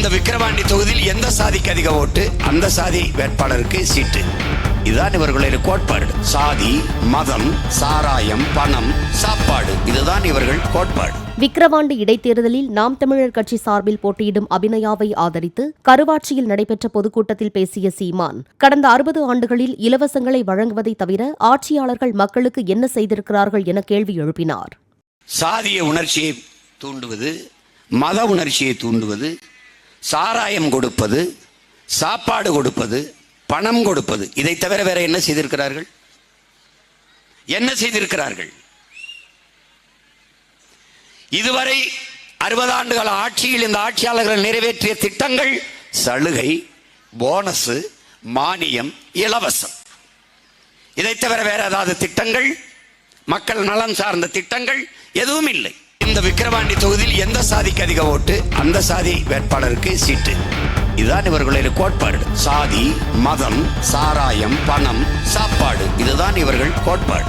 இந்த விக்கிரவாண்டி தொகுதியில் எந்த சாதிக்கு அதிக ஓட்டு அந்த சாதி வேட்பாளருக்கு சீட்டு. இதுதான் இவர்களுடைய கோட்பாடு. சாதி, மதம், சாராயம், பணம், சாப்பாடு, இதுதான் இவர்கள் கோட்பாடு. விக்கிரவாண்டி இடைத்தேர்தலில் நாம் தமிழர் கட்சி சார்பில் போட்டியிடும் அபிநயாவை ஆதரித்து கருவாட்சியில் நடைபெற்ற பொதுக்கூட்டத்தில் பேசிய சீமான், கடந்த 60 ஆண்டுகளில் இலவசங்களை வழங்குவதை தவிர ஆட்சியாளர்கள் மக்களுக்கு என்ன செய்திருக்கிறார்கள் என கேள்வி எழுப்பினார். சாதிய உணர்ச்சியை தூண்டுவது, மத உணர்ச்சியை தூண்டுவது, சாராயம் கொடுப்பது, சாப்பாடு கொடுப்பது, பணம் கொடுப்பது, இதை தவிர வேற என்ன செய்திருக்கிறார்கள்? என்ன செய்திருக்கிறார்கள்? இதுவரை 60 ஆண்டுகால ஆட்சியில் இந்த ஆட்சியாளர்கள் நிறைவேற்றிய திட்டங்கள் சலுகை, போனஸ், மானியம், இலவசம். இதை தவிர வேற ஏதாவது திட்டங்கள், மக்கள் நலன் சார்ந்த திட்டங்கள் எதுவும் இல்லை. இந்த விக்கிரவாண்டி தொகுதியில் எந்த சாதிக்கு அதிக ஓட்டு அந்த சாதி வேட்பாளருக்கு சீட்டு. இதுதான் இவர்களுடைய கோட்பாடு. சாதி, மதம், சாராயம், பணம், சாப்பாடு, இதுதான் இவர்கள் கோட்பாடு.